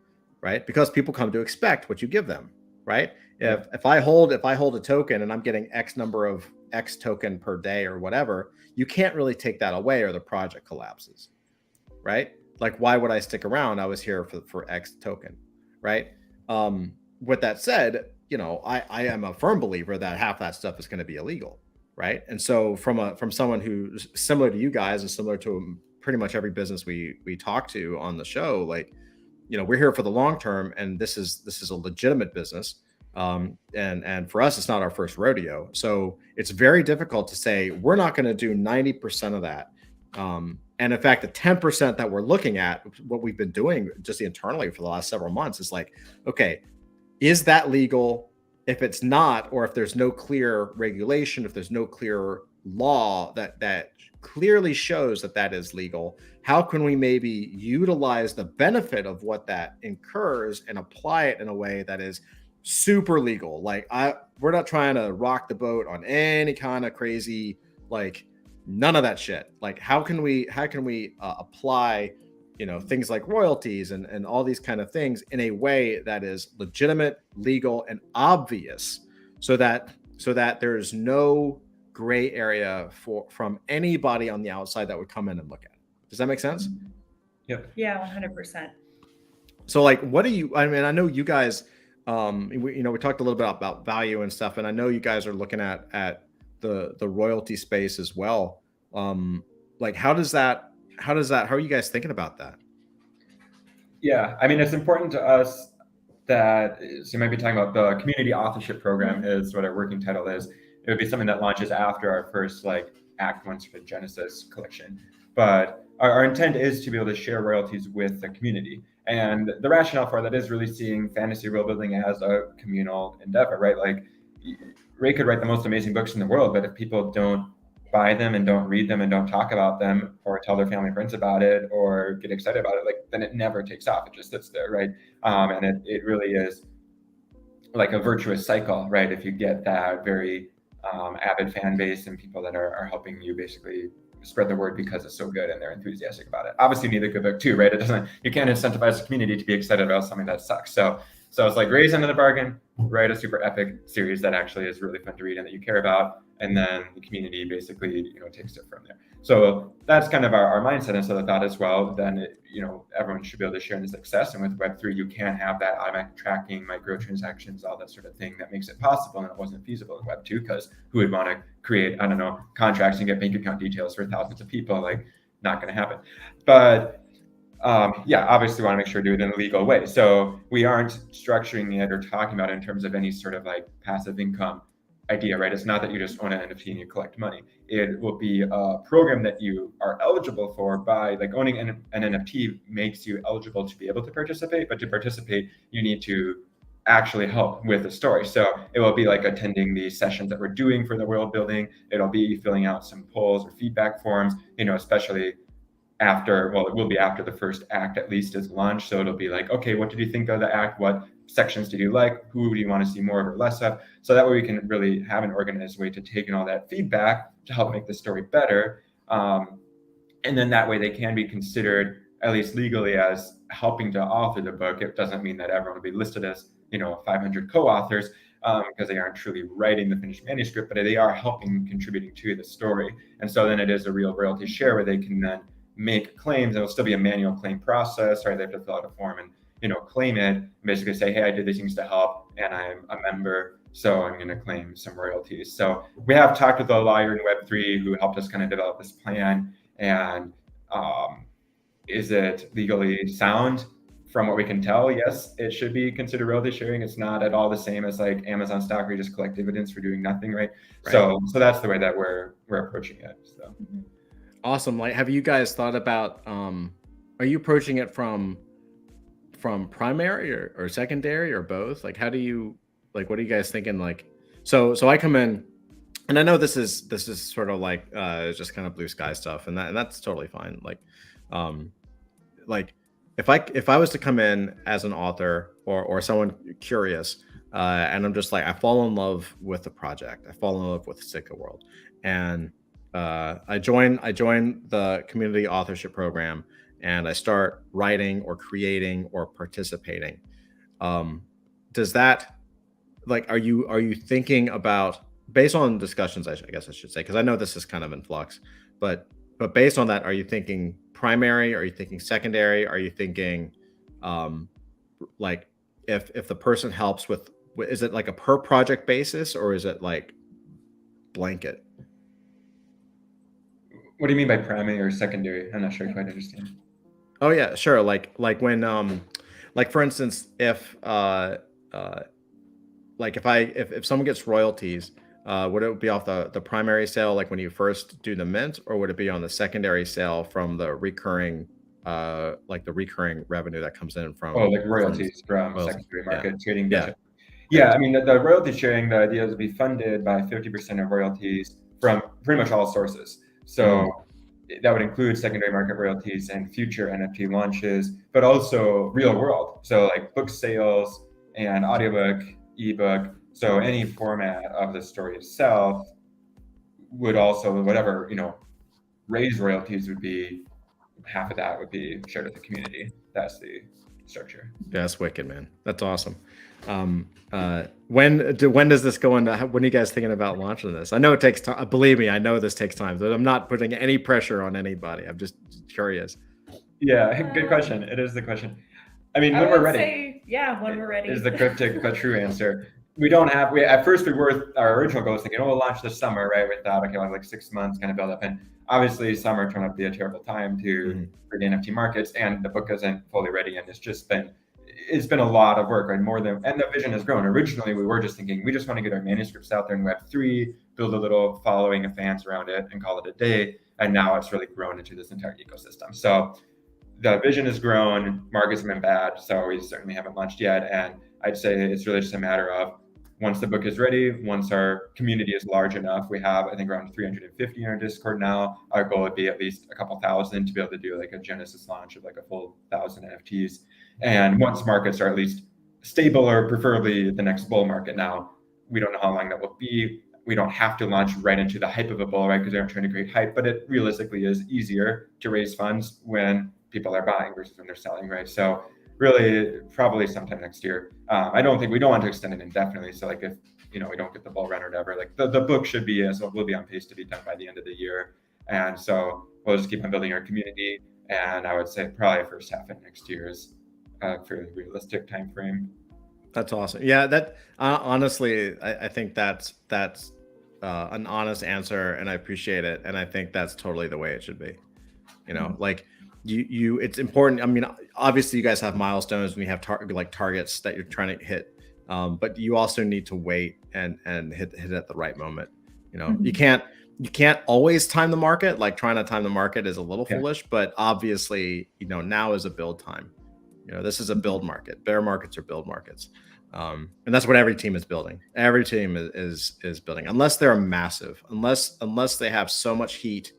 right? Because people come to expect what you give them, right? If I hold a token and I'm getting X number of X token per day or whatever, you can't really take that away or the project collapses, right? Like, why would I stick around? I was here for X token, right? With that said, I am a firm believer that half that stuff is going to be illegal, right? And so from someone who's similar to you guys and similar to pretty much every business we talk to on the show, like, we're here for the long term, and this is a legitimate business. And for us, it's not our first rodeo. So it's very difficult to say, we're not going to do 90% of that. And in fact, the 10% that we're looking at, what we've been doing just internally for the last several months is like, okay, is that legal? If it's not, or if there's no clear regulation, if there's no clear law that clearly shows that is legal, how can we maybe utilize the benefit of what that incurs and apply it in a way that is super legal? Like, we're not trying to rock the boat on any kind of crazy, like, none of that shit. Like, how can we apply, things like royalties and all these kind of things in a way that is legitimate, legal, and obvious, so that there's no gray area from anybody on the outside that would come in and look at it. Does that make sense? Yeah. Yeah, 100%. So like, I mean, I know you guys, we talked a little bit about value and stuff, and I know you guys are looking at the royalty space as well. Like, how are you guys thinking about that? Yeah, I mean, it's important to us that, so you might be talking about the community authorship program is what our working title is. It would be something that launches after our first Act 1 sort of Genesis collection. But our intent is to be able to share royalties with the community. And the rationale for that is really seeing fantasy world building as a communal endeavor, right? Like, Ray could write the most amazing books in the world, but if people don't buy them and don't read them and don't talk about them or tell their family and friends about it or get excited about it, then it never takes off. It just sits there, right? And it really is like a virtuous cycle, right? If you get that very avid fan base and people that are helping you basically spread the word because it's so good and they're enthusiastic about it. Obviously, you need a good book too, right? You can't incentivize the community to be excited about something that sucks. So it's like raise into the bargain, write a super epic series that actually is really fun to read and that you care about, and then the community basically takes it from there. So that's kind of our mindset. And so the thought as well, then everyone should be able to share in the success. And with Web3, you can have that automatic tracking, microtransactions, all that sort of thing that makes it possible. And it wasn't feasible in Web2 because who would want to create, I don't know, contracts and get bank account details for thousands of people? Like, not going to happen. But obviously want to make sure to do it in a legal way. So we aren't structuring it or talking about it in terms of any sort of like passive income idea, right? It's not that you just own an NFT and you collect money. It will be a program that you are eligible for by like owning an NFT makes you eligible to be able to participate, but to participate, you need to actually help with the story. So it will be like attending the sessions that we're doing for the world building. It'll be filling out some polls or feedback forms, especially it will be after the first act at least is launched. So it'll be like, okay, what did you think of the act? What sections did you like? Who do you want to see more of or less of? So that way we can really have an organized way to take in all that feedback to help make the story better. And then that way they can be considered, at least legally, as helping to author the book. It doesn't mean that everyone will be listed as 500 co-authors because they aren't truly writing the finished manuscript, but they are helping, contributing to the story. And so then it is a real royalty share where they can then make claims. It'll still be a manual claim process, right? They have to fill out a form and claim it, and basically say, hey, I did these things to help and I'm a member, so I'm going to claim some royalties. So we have talked with a lawyer in Web3 who helped us kind of develop this plan. And is it legally sound? From what we can tell, yes, it should be considered royalty sharing. It's not at all the same as like Amazon stock where you just collect dividends for doing nothing, right? So that's the way that we're approaching it. So. Awesome. Like, have you guys thought about, are you approaching it from primary or secondary or both? Like, how do you, like, what are you guys thinking? Like, so I come in and I know this is sort of like, just kind of blue sky stuff and that's totally fine. Like if I was to come in as an author or someone curious, and I'm just like, I fall in love with the project. I fall in love with Sitka World, and I join the community authorship program, and I start writing or creating or participating. Does that, like, are you thinking about, based on discussions, I guess I should say, because I know this is kind of in flux, but based on that, are you thinking primary? Are you thinking secondary? Are you thinking, like, if the person helps with, is it like a per project basis or is it like blanket? What do you mean by primary or secondary? I'm not sure I quite understand. Oh yeah, sure. Like when, like for instance, if someone gets royalties, would it be off the primary sale, like when you first do the mint, or would it be on the secondary sale from the recurring, like the recurring revenue that comes in from? Oh, like royalties from secondary market trading. Yeah. I mean, the royalty sharing, the idea is to be funded by 50% of royalties from pretty much all sources. So that would include secondary market royalties and future NFT launches, but also real world. So like book sales and audiobook, ebook. So any format of the story itself would also, whatever, raise royalties would be, half of that would be shared with the community. That's the structure. That's wicked, man. That's awesome. When does this go into, when are you guys thinking about launching this? I know it takes time. Believe me, I know this takes time. So I'm not putting any pressure on anybody. I'm just curious. Yeah, good question. It is the question. I mean, when we're ready. When we're ready. Is the cryptic but true answer. At first our original goal was thinking, we'll launch this summer, right? We thought, okay, we'll have like 6 months kind of build up. And obviously summer turned out to be a terrible time for the NFT markets, and the book isn't fully ready. And it's been a lot of work, right? And the vision has grown. Originally, we were just thinking, we just want to get our manuscripts out there in Web3, build a little following of fans around it and call it a day. And now it's really grown into this entire ecosystem. So the vision has grown, markets have been bad, so we certainly haven't launched yet. And I'd say it's really just a matter of, once the book is ready, once our community is large enough, we have, I think, around 350 in our Discord now. Our goal would be at least a couple thousand to be able to do like a Genesis launch of like a full 1,000 NFTs. And once markets are at least stable or preferably the next bull market. Now, we don't know how long that will be. We don't have to launch right into the hype of a bull, right? Because they aren't trying to create hype, but it realistically is easier to raise funds when people are buying versus when they're selling, right? So really, probably sometime next year. We don't want to extend it indefinitely. So like if, we don't get the bull run or whatever, like the book should be, we'll be on pace to be done by the end of the year. And so we'll just keep on building our community. And I would say probably first half of next year is a fairly realistic time frame. That's awesome. Yeah, that honestly, I think that's an honest answer, and I appreciate it. And I think that's totally the way it should be. Like it's important. I mean, obviously, you guys have milestones and you have targets that you're trying to hit, but you also need to wait and hit it at the right moment. You can't always time the market. Like trying to time the market is a little foolish, but obviously, now is a build time. This is a build market. Bear markets are build markets. And that's what every team is building. Every team is building, unless they're massive, unless they have so much heat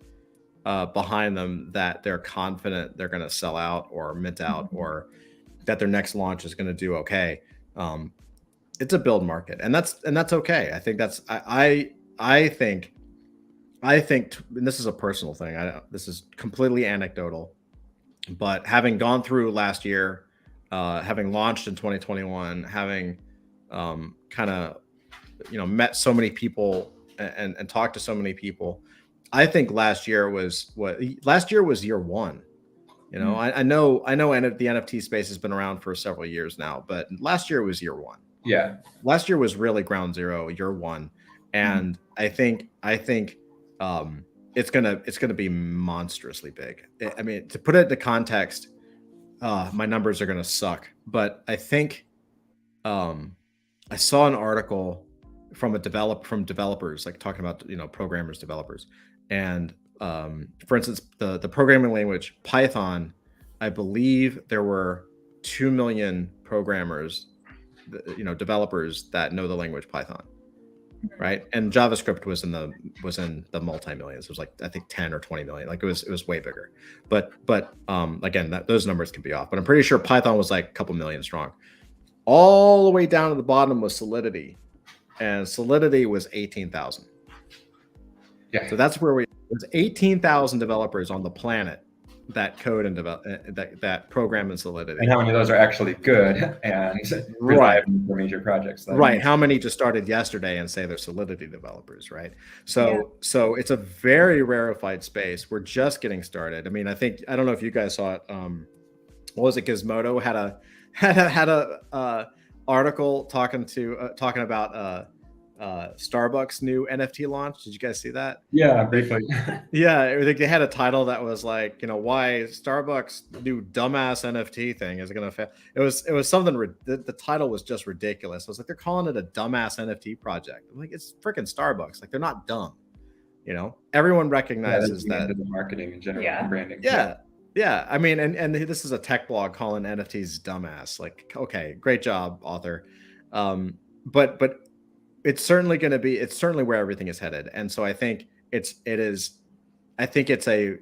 behind them that they're confident they're going to sell out or mint out, or that their next launch is going to do okay. It's a build market, and that's okay. I think that's I think, and this is a personal thing. This is completely anecdotal. But having gone through last year, having launched in 2021, having kind of met so many people and talked to so many people, I think last year was year one. I know the NFT space has been around for several years now, but last year was year one. Yeah, last year was really ground zero, year one, and I think it's gonna be monstrously big. I mean, to put it into context, my numbers are gonna suck, but I think I saw an article from developers, like talking about programmers, developers, and for instance, the programming language Python, I believe there were 2 million programmers, developers that know the language Python. Right, and JavaScript was in the multi-millions. It was like, I think 10 or 20 million. Like it was way bigger. But again, those numbers can be off. But I'm pretty sure Python was like a couple million strong. All the way down to the bottom was Solidity, and Solidity was 18,000. Yeah. So that's where there's 18,000 developers on the planet that code and develop that program in Solidity. And how many of those are actually good and reliable for major projects? Right. How many just started yesterday and say they're Solidity developers, right? So it's a very rarefied space. We're just getting started. I mean, I don't know if you guys saw it. What was it? Gizmodo had a article talking about Starbucks new NFT launch. Did you guys see that? Yeah, briefly. Yeah, they had a title that was like, why Starbucks new dumbass NFT thing is going to fail. It was something. The title was just ridiculous. I was like, they're calling it a dumbass NFT project. I'm like, it's freaking Starbucks. Like, they're not dumb. Everyone recognizes that the marketing in general and branding. Yeah. I mean, and this is a tech blog calling NFTs dumbass. Like, okay, great job, author. But it's certainly where everything is headed. And so I think it's a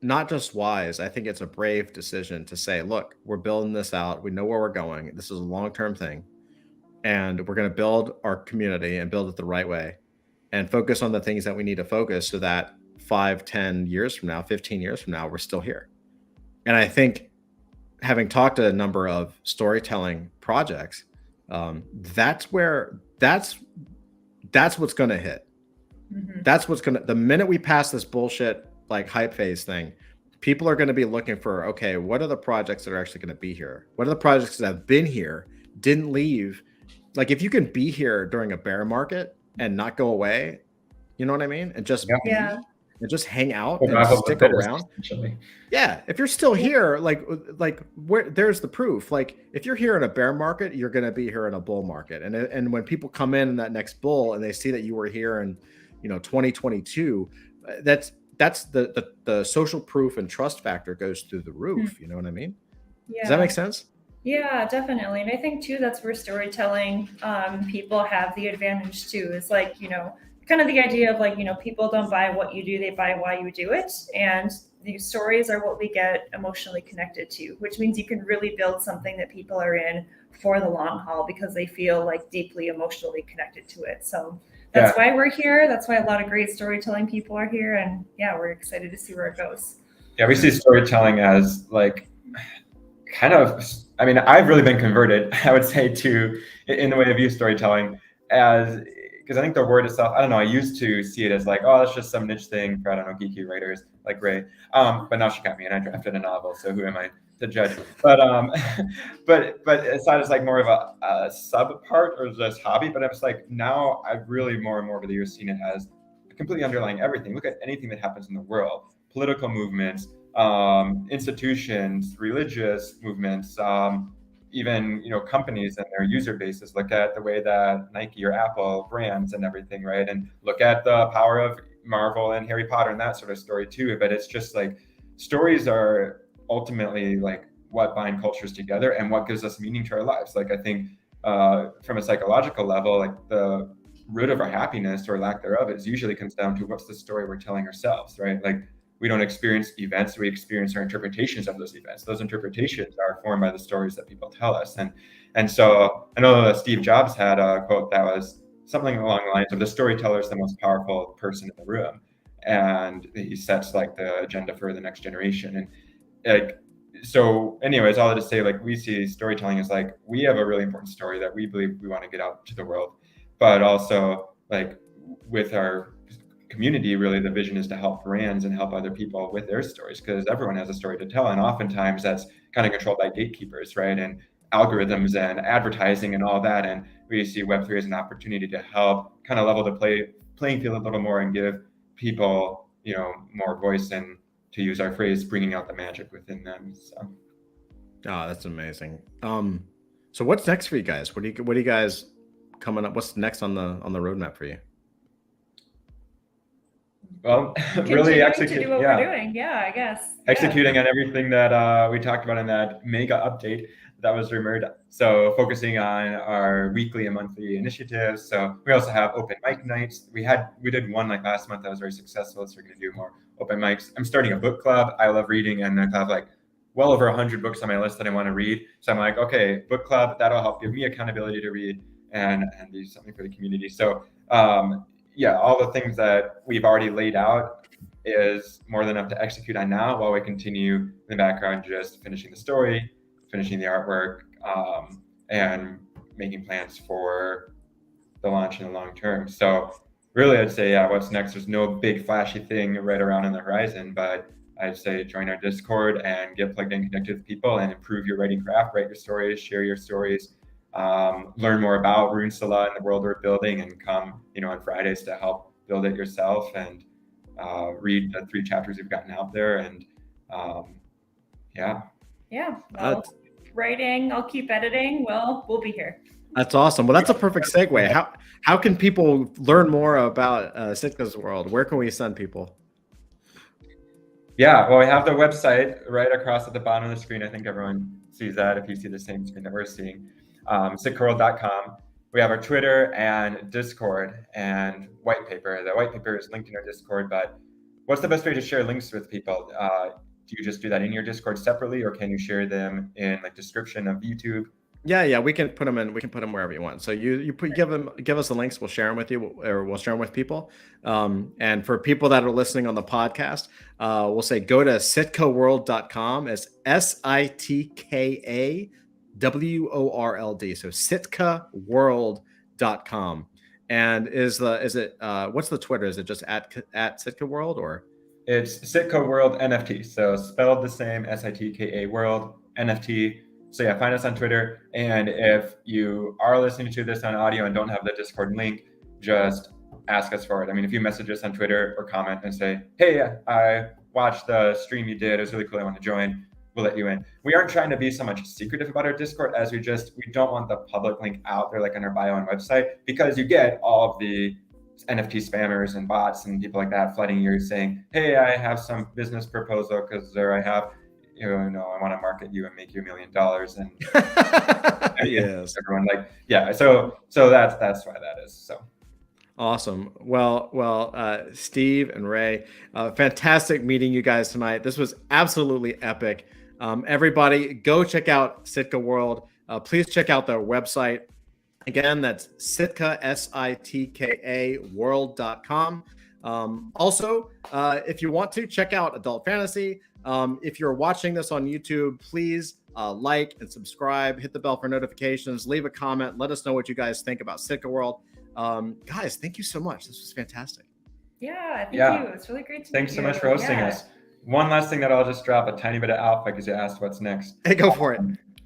not just wise, I think it's a brave decision to say, look, we're building this out. We know where we're going. This is a long-term thing. And we're going to build our community and build it the right way and focus on the things that we need to focus so that 5, 10 years from now, 15 years from now, we're still here. And I think having talked to a number of storytelling projects, that's what's going to hit. That's what's going to, the minute we pass this bullshit like hype phase thing, people are going to be looking for, okay, what are the projects that are actually going to be here? What are the projects that have been here, didn't leave? Like, if you can be here during a bear market and not go away, you know what I mean? And just and just hang out and stick around. Yeah, if you're still here, like where there's the proof. Like, if you're here in a bear market, you're going to be here in a bull market. And when people come in that next bull and they see that you were here in 2022, that's the social proof and trust factor goes through the roof. You know what I mean? Yeah. Does that make sense? Yeah, definitely. And I think too, that's where storytelling people have the advantage too. It's like, kind of the idea of like, people don't buy what you do, they buy why you do it. And these stories are what we get emotionally connected to, which means you can really build something that people are in for the long haul because they feel like deeply emotionally connected to it. So that's why we're here. That's why a lot of great storytelling people are here. And yeah, we're excited to see where it goes. Yeah, we see storytelling as like kind of, I mean, I've really been converted, I would say, in the way I view storytelling as, because I think the word itself, I don't know, I used to see it as like, oh, it's just some niche thing for, I don't know, geeky writers like Rae. But now she got me and I drafted a novel, so who am I to judge? But it's not as like more of a sub part or just hobby, but it's like now I've really more and more over the years seen it as completely underlying everything. Look at anything that happens in the world, political movements, institutions, religious movements, even companies and their user bases. Look at the way that Nike or Apple brands and everything, right? And look at the power of Marvel and Harry Potter and that sort of story too. But it's just like stories are ultimately like what bind cultures together and what gives us meaning to our lives. Like I think from a psychological level, like the root of our happiness or lack thereof is usually comes down to what's the story we're telling ourselves, right? Like we don't experience events, we experience our interpretations of those events. Those interpretations are formed by the stories that people tell us. And so I know that Steve Jobs had a quote that was something along the lines of the storyteller is the most powerful person in the room. And he sets like the agenda for the next generation. And like, so anyways, all to say, like we see storytelling as like, we have a really important story that we believe we want to get out to the world, but also like with our community, really the vision is to help brands and help other people with their stories, because everyone has a story to tell, and oftentimes that's kind of controlled by gatekeepers, right? And algorithms and advertising and all that. And we see Web3 as an opportunity to help kind of level the playing field a little more and give people more voice, and to use our phrase, bringing out the magic within them. So that's amazing. So what's next for you guys? What do you guys coming up? What's next on the roadmap for you? Well, really executing. To do what we're doing. Yeah, I guess. Executing on everything that we talked about in that mega update that was rumored. So focusing on our weekly and monthly initiatives. So we also have open mic nights. We did one like last month that was very successful. So we're going to do more open mics. I'm starting a book club. I love reading, and I have like well over 100 books on my list that I want to read. So I'm like, okay, book club, that'll help give me accountability to read and do something for the community. So yeah, all the things that we've already laid out is more than enough to execute on now, while we continue in the background just finishing the story, finishing the artwork, and making plans for the launch in the long term. So really, I'd say, yeah, what's next? There's no big flashy thing right around on the horizon, but I'd say join our Discord and get plugged in, connected with people, and improve your writing craft, write your stories, share your stories. Learn more about Runesala and the world we're building, and come, on Fridays to help build it yourself, and read the 3 chapters we've gotten out there. And writing, I'll keep editing. Well, we'll be here. That's awesome. Well, that's a perfect segue. How can people learn more about Sitka's World? Where can we send people? Yeah, well, we have the website right across at the bottom of the screen. I think everyone sees that if you see the same screen that we're seeing. SitkaWorld.com. We have our Twitter and Discord and white paper. The white paper is linked in our Discord, but what's the best way to share links with people? Do you just do that in your Discord separately, or can you share them in like description of YouTube? Yeah, we can put them in. We can put them wherever you want. So give us the links. We'll share them with you, or we'll share them with people. And for people that are listening on the podcast, we'll say go to sitkaworld.com. It's SITKAWORLD. So sitkaworld.com. And what's the Twitter? Is it just at Sitka World, or? It's Sitka World NFT. So spelled the same, SITKA World NFT. So yeah, find us on Twitter. And if you are listening to this on audio and don't have the Discord link, just ask us for it. I mean, if you message us on Twitter or comment and say, hey, I watched the stream you did, it was really cool, I want to join, we'll let you in. We aren't trying to be so much secretive about our Discord as we don't want the public link out there like on our bio and website, because you get all of the NFT spammers and bots and people like that flooding you saying, hey, I have some business proposal because there I have, I want to market you and make you $1 million. And yes, everyone so that's why that is. So Awesome. Well, Steve and Rae, fantastic meeting you guys tonight. This was absolutely epic. Everybody, go check out Sitka World. Please check out their website. Again, that's Sitka, Sitka world.com. Also, if you want to, check out Adult Fantasy. If you're watching this on YouTube, please like and subscribe, hit the bell for notifications, leave a comment, let us know what you guys think about Sitka World. Guys, thank you so much. This was fantastic. Yeah, thank you. It's really great to Thanks meet so you. much for hosting us. One last thing that I'll just drop a tiny bit of alpha because you asked what's next. Hey, go for it.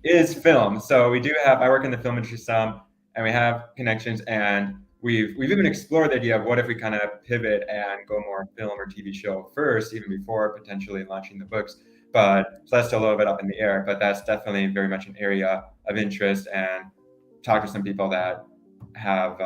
Is film. So I work in the film industry some, and we have connections, and we've even explored the idea of what if we kind of pivot and go more film or TV show first, even before potentially launching the books. But so that's still a little bit up in the air, but that's definitely very much an area of interest, and talk to some people that have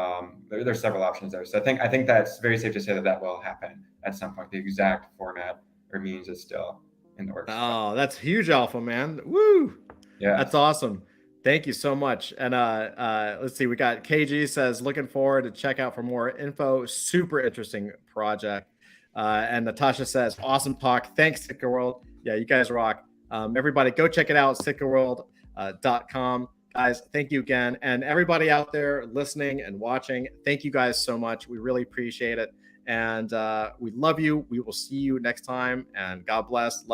there's several options there. So I think that's very safe to say that will happen at some point. The exact format or means is still in the works. Oh, that's huge, alpha, man. Woo. Yeah, that's awesome. Thank you so much. And let's see, we got KG says looking forward to check out for more info. Super interesting project. And Natasha says awesome talk. Thanks, Sitka World. Yeah, you guys rock. Everybody go check it out, sitkaworld.com. Guys, thank you again. And everybody out there listening and watching, thank you guys so much. We really appreciate it. And we love you. We will see you next time. And God bless.